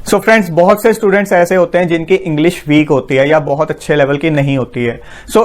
So friends, बहुत से students ऐसे होते हैं जिनकी इंग्लिश वीक होती है या बहुत अच्छे लेवल की नहीं होती है।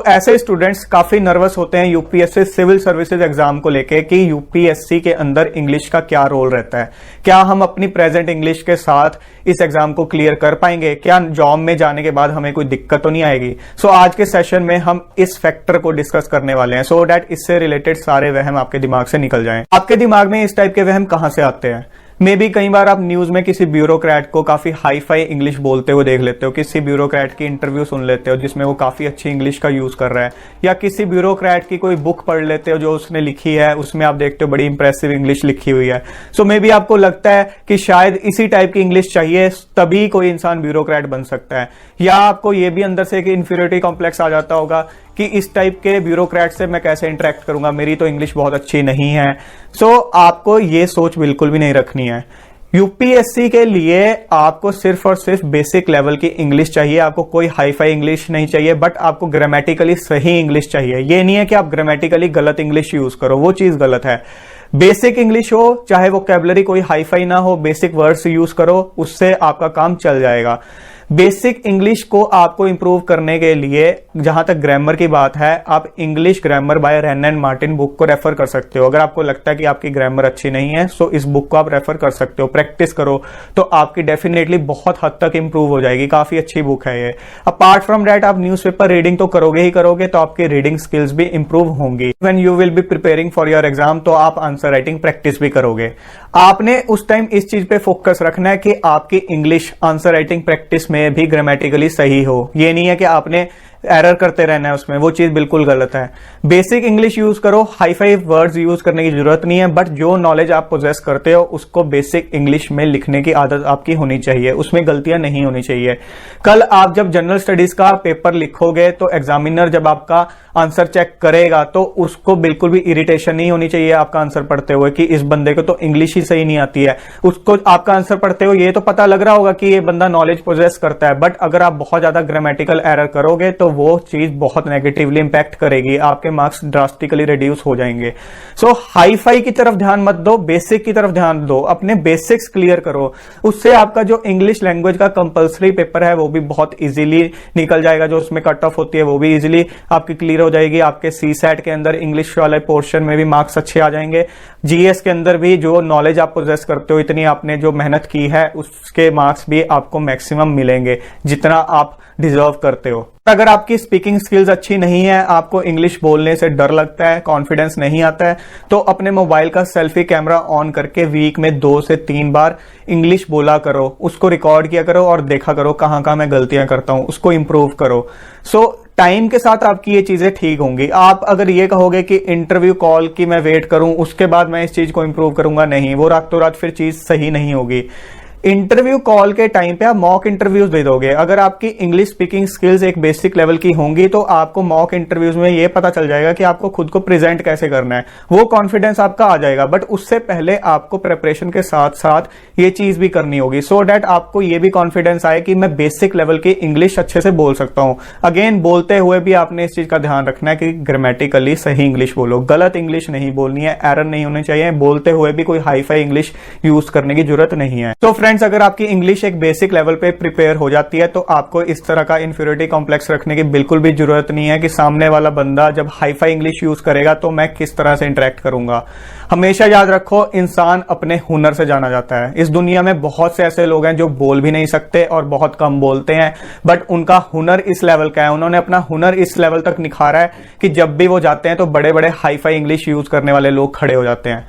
ऐसे स्टूडेंट्स काफी नर्वस होते हैं यूपीएससी सिविल सर्विसेज एग्जाम को लेके कि यूपीएससी के अंदर इंग्लिश का क्या रोल रहता है, क्या हम अपनी प्रेजेंट इंग्लिश के साथ इस एग्जाम को क्लियर कर पाएंगे, क्या जॉब में जाने के बाद हमें कोई दिक्कत तो नहीं आएगी। आज के सेशन में हम इस फैक्टर को डिस्कस करने वाले हैं सो दैट इससे रिलेटेड सारे वहम आपके दिमाग से निकल जाएं। आपके दिमाग में इस टाइप के वहम कहां से आते हैं? मे बी कई बार आप न्यूज में किसी ब्यूरोक्रेट को काफी हाई फाई इंग्लिश बोलते हुए देख लेते हो, किसी ब्यूरोक्रेट की इंटरव्यू सुन लेते हो जिसमें वो काफी अच्छी इंग्लिश का यूज कर रहा है, या किसी ब्यूरोक्रेट की कोई बुक पढ़ लेते हो जो उसने लिखी है, उसमें आप देखते हो बड़ी इंप्रेसिव इंग्लिश लिखी हुई है। मे बी आपको लगता है कि शायद इसी टाइप की इंग्लिश चाहिए तभी कोई इंसान ब्यूरोक्रेट बन सकता है, या आपको ये भी अंदर से एक इंफीरियरिटी कॉम्प्लेक्स आ जाता होगा कि इस टाइप के ब्यूरोक्रेट से मैं कैसे इंटरेक्ट करूंगा, मेरी तो इंग्लिश बहुत अच्छी नहीं है। आपको ये सोच बिल्कुल भी नहीं रखनी है। यूपीएससी के लिए आपको सिर्फ और सिर्फ बेसिक लेवल की इंग्लिश चाहिए, आपको कोई हाई फाई इंग्लिश नहीं चाहिए, बट आपको ग्रामेटिकली सही इंग्लिश चाहिए। ये नहीं है कि आप ग्रामेटिकली गलत इंग्लिश यूज करो, वो चीज गलत है। बेसिक इंग्लिश हो, चाहे वोकैबुलरी कोई हाई फाई ना हो, बेसिक वर्ड्स यूज करो, उससे आपका काम चल जाएगा। बेसिक इंग्लिश को आपको इंप्रूव करने के लिए जहां तक ग्रामर की बात है, आप English grammar by Wren and Martin book को रेफर कर सकते हो। अगर आपको लगता है कि आपकी ग्रामर अच्छी नहीं है सो इस बुक को आप रेफर कर सकते हो, प्रैक्टिस करो तो आपकी डेफिनेटली बहुत हद तक इंप्रूव हो जाएगी। काफी अच्छी बुक है ये। अपार्ट फ्रॉम दैट आप न्यूज़पेपर रीडिंग तो करोगे ही करोगे, तो आपकी रीडिंग स्किल्स भी इंप्रूव होंगी। When you will be preparing for your exam तो आप आंसर राइटिंग प्रैक्टिस भी करोगे। आपने उस टाइम इस चीज पे फोकस रखना है कि आपकी इंग्लिश आंसर राइटिंग प्रैक्टिस में भी ग्रामेटिकली सही हो। ये नहीं है कि आपने एरर करते रहना है उसमें, वो चीज बिल्कुल गलत है। बेसिक इंग्लिश यूज करो, हाई फाई वर्ड्स यूज करने की जरूरत नहीं है, बट जो नॉलेज आप पोजेस करते हो उसको बेसिक इंग्लिश में लिखने की आदत आपकी होनी चाहिए, उसमें गलतियां नहीं होनी चाहिए। कल आप जब जनरल स्टडीज का पेपर लिखोगे तो एग्जामिनर जब आपका आंसर चेक करेगा तो उसको बिल्कुल भी इरिटेशन नहीं होनी चाहिए आपका आंसर पढ़ते हुए कि इस बंदे को तो इंग्लिश ही सही नहीं आती है। उसको आपका आंसर पढ़ते हुए ये तो पता लग रहा होगा कि ये बंदा नॉलेज पोजेस करता है, बट अगर आप बहुत ज्यादा ग्रामेटिकल एरर करोगे तो वो चीज बहुत नेगेटिवली इंपैक्ट करेगी, आपके मार्क्स ड्रास्टिकली रिड्यूस हो जाएंगे। हाई फाई की तरफ ध्यान मत दो, बेसिक की तरफ ध्यान दो, अपने बेसिक्स क्लियर करो। उससे आपका जो इंग्लिश लैंग्वेज का कंपल्सरी पेपर है वो भी बहुत इजीली निकल जाएगा, जो उसमें कट ऑफ होती है वो भी इजीली आपकी क्लियर हो जाएगी। आपके सीसैट के अंदर इंग्लिश वाले पोर्शन में भी मार्क्स अच्छे आ जाएंगे। जीएस के अंदर भी जो नॉलेज आप पोजेस करते हो, इतनी आपने जो मेहनत की है उसके मार्क्स भी आपको मैक्सिमम मिलेंगे जितना आप डिजर्व करते हो। अगर आपकी स्पीकिंग स्किल्स अच्छी नहीं है, आपको इंग्लिश बोलने से डर लगता है, कॉन्फिडेंस नहीं आता है, तो अपने मोबाइल का सेल्फी कैमरा ऑन करके वीक में 2 से 3 बार इंग्लिश बोला करो, उसको रिकॉर्ड किया करो और देखा करो कहां कहां मैं गलतियां करता हूं, उसको इंप्रूव करो। टाइम के साथ आपकी ये चीजें ठीक होंगी। आप अगर ये कहोगे कि इंटरव्यू कॉल की मैं वेट करूं उसके बाद मैं इस चीज को इंप्रूव करूंगा, नहीं, वो रातों रात फिर चीज सही नहीं होगी। इंटरव्यू कॉल के टाइम पे आप मॉक इंटरव्यूज दे दोगे। अगर आपकी इंग्लिश स्पीकिंग स्किल्स एक बेसिक लेवल की होंगी तो आपको मॉक इंटरव्यूज में ये पता चल जाएगा कि आपको खुद को प्रेजेंट कैसे करना है, वो कॉन्फिडेंस आपका आ जाएगा। बट उससे पहले आपको प्रिपरेशन के साथ साथ ये चीज भी करनी होगी सो दैट आपको ये भी कॉन्फिडेंस आए कि मैं बेसिक लेवल की इंग्लिश अच्छे से बोल सकता हूं। अगेन, बोलते हुए भी आपने इस चीज का ध्यान रखना है कि ग्रामेटिकली सही इंग्लिश बोलो, गलत इंग्लिश नहीं बोलनी है, एरर नहीं होनी चाहिए। बोलते हुए भी कोई हाई फाई इंग्लिश यूज करने की जरूरत नहीं है। फ्रेंड्स, अगर आपकी इंग्लिश एक बेसिक लेवल पे प्रिपेयर हो जाती है तो आपको इस तरह का इंफीरियरिटी कॉम्प्लेक्स रखने की बिल्कुल भी जरूरत नहीं है कि सामने वाला बंदा जब हाई फाई इंग्लिश यूज करेगा तो मैं किस तरह से इंटरेक्ट करूंगा। हमेशा याद रखो, इंसान अपने हुनर से जाना जाता है। इस दुनिया में बहुत से ऐसे लोग हैं जो बोल भी नहीं सकते और बहुत कम बोलते हैं, बट उनका हुनर इस लेवल का है, उन्होंने अपना हुनर इस लेवल तक निखारा है कि जब भी वो जाते हैं तो बड़े बड़े हाई फाई इंग्लिश यूज करने वाले लोग खड़े हो जाते हैं।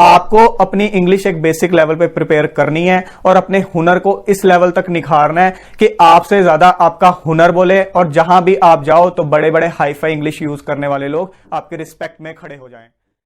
आपको अपनी इंग्लिश एक बेसिक लेवल पे प्रिपेयर करनी है और अपने हुनर को इस लेवल तक निखारना है कि आपसे ज्यादा आपका हुनर बोले और जहां भी आप जाओ तो बड़े बड़े हाई फाई इंग्लिश यूज करने वाले लोग आपके रिस्पेक्ट में खड़े हो जाएं।